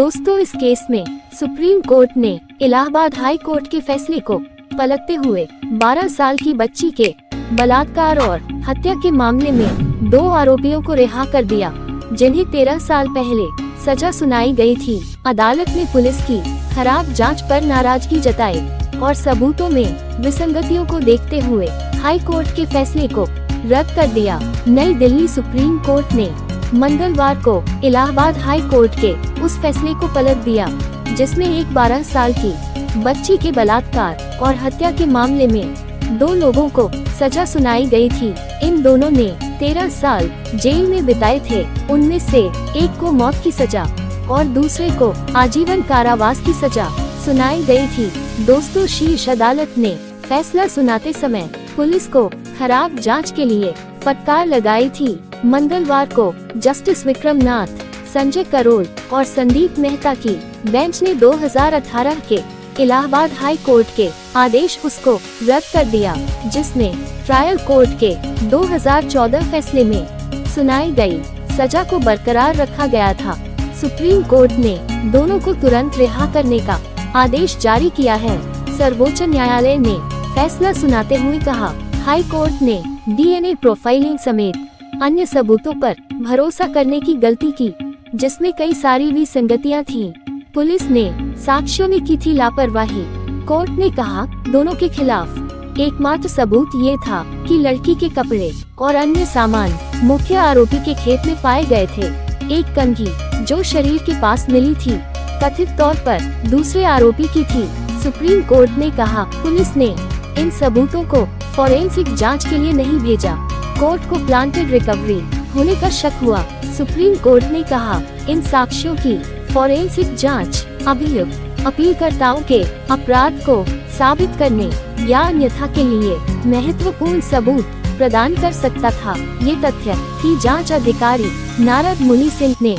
दोस्तों, इस केस में सुप्रीम कोर्ट ने इलाहाबाद हाई कोर्ट के फैसले को पलटते हुए 12 साल की बच्ची के बलात्कार और हत्या के मामले में 2 आरोपियों को रिहा कर दिया, जिन्हें 13 साल पहले सजा सुनाई गई थी। अदालत ने पुलिस की खराब जांच पर नाराजगी जताई और सबूतों में विसंगतियों को देखते हुए हाई कोर्ट के फैसले को रद्द कर दिया। नई दिल्ली सुप्रीम कोर्ट ने मंगलवार को इलाहाबाद हाई कोर्ट के उस फैसले को पलट दिया, जिसमें एक 12 साल की बच्ची के बलात्कार और हत्या के मामले में 2 लोगों को सजा सुनाई गई थी। इन दोनों ने 13 साल जेल में बिताए थे। उनमें से एक को मौत की सजा और दूसरे को आजीवन कारावास की सजा सुनाई गई थी। दोस्तों, शीर्ष अदालत ने फैसला सुनाते समय पुलिस को खराब जांच के लिए फटकार लगाई थी। मंगलवार को जस्टिस विक्रम नाथ, संजय करोल और संदीप मेहता की बेंच ने 2018 के इलाहाबाद हाई कोर्ट के आदेश उसको रद्द कर दिया, जिसमें ट्रायल कोर्ट के 2014 फैसले में सुनाई गई सजा को बरकरार रखा गया था। सुप्रीम कोर्ट ने दोनों को तुरंत रिहा करने का आदेश जारी किया है। सर्वोच्च न्यायालय ने फैसला सुनाते हुए कहा, हाई कोर्ट ने डीएनए प्रोफाइलिंग समेत अन्य सबूतों पर भरोसा करने की गलती की, जिसमें कई सारी विसंगतियां थीं। पुलिस ने साक्ष्यों में की थी लापरवाही। कोर्ट ने कहा, दोनों के खिलाफ एकमात्र सबूत ये था कि लड़की के कपड़े और अन्य सामान मुख्य आरोपी के खेत में पाए गए थे। एक कंघी जो शरीर के पास मिली थी, कथित तौर पर दूसरे आरोपी की थी। सुप्रीम कोर्ट ने कहा, पुलिस ने इन सबूतों को फॉरेंसिक जांच के लिए नहीं भेजा। कोर्ट को प्लांटेड रिकवरी होने का शक हुआ। सुप्रीम कोर्ट ने कहा, इन साक्ष्यों की फॉरेंसिक जांच अभियुक्त अपीलकर्ताओं के अपराध को साबित करने या अन्यथा के लिए महत्वपूर्ण सबूत प्रदान कर सकता था। ये तथ्य कि जांच अधिकारी नारद मुनि सिंह ने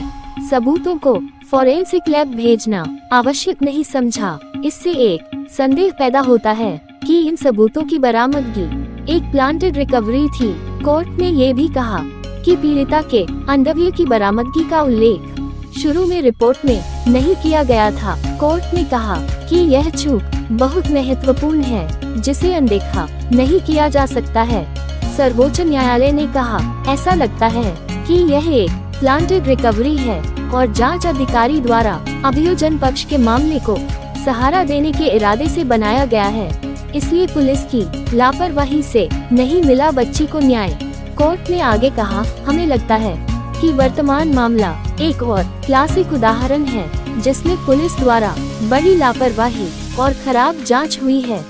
सबूतों को फॉरेंसिक लैब भेजना आवश्यक नहीं समझा। इससे एक संदेह पैदा होता है कि इन सबूतों की बरामदगी एक प्लांटेड रिकवरी थी। कोर्ट ने ये भी कहा कि पीड़िता के अंडवयव की बरामदगी का उल्लेख शुरू में रिपोर्ट में नहीं किया गया था। कोर्ट ने कहा कि यह चूक बहुत महत्वपूर्ण है, जिसे अनदेखा नहीं किया जा सकता है। सर्वोच्च न्यायालय ने कहा, ऐसा लगता है कि यह एक प्लांटेड रिकवरी है और जांच अधिकारी द्वारा अभियोजन पक्ष के मामले को सहारा देने के इरादे से बनाया गया है, इसलिए पुलिस की लापरवाही से नहीं मिला बच्ची को न्याय। कोर्ट ने आगे कहा, हमें लगता है कि वर्तमान मामला एक और क्लासिक उदाहरण है जिसमें पुलिस द्वारा बड़ी लापरवाही और खराब जांच हुई है।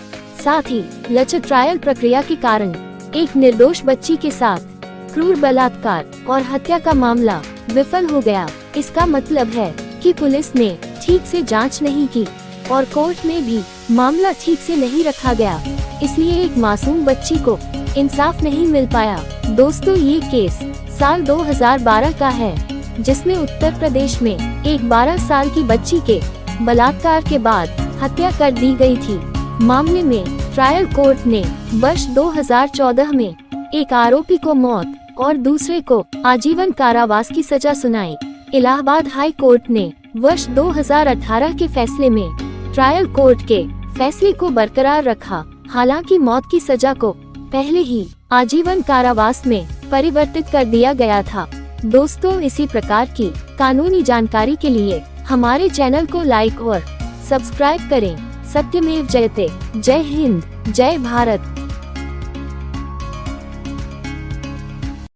साथ ही लचर ट्रायल प्रक्रिया के कारण एक निर्दोष बच्ची के साथ क्रूर बलात्कार और हत्या का मामला विफल हो गया। इसका मतलब है कि पुलिस ने ठीक से जांच नहीं की और कोर्ट में भी मामला ठीक से नहीं रखा गया, इसलिए एक मासूम बच्ची को इंसाफ नहीं मिल पाया। दोस्तों, ये केस साल 2012 का है, जिसमें उत्तर प्रदेश में एक 12 साल की बच्ची के बलात्कार के बाद हत्या कर दी गई थी। मामले में ट्रायल कोर्ट ने वर्ष 2014 में एक आरोपी को मौत और दूसरे को आजीवन कारावास की सजा सुनाई। इलाहाबाद हाई कोर्ट ने वर्ष 2018 के फैसले में ट्रायल कोर्ट के फैसले को बरकरार रखा। हालांकि मौत की सजा को पहले ही आजीवन कारावास में परिवर्तित कर दिया गया था। दोस्तों, इसी प्रकार की कानूनी जानकारी के लिए हमारे चैनल को लाइक और सब्सक्राइब करें। सत्यमेव जयते। जय हिंद, जय भारत।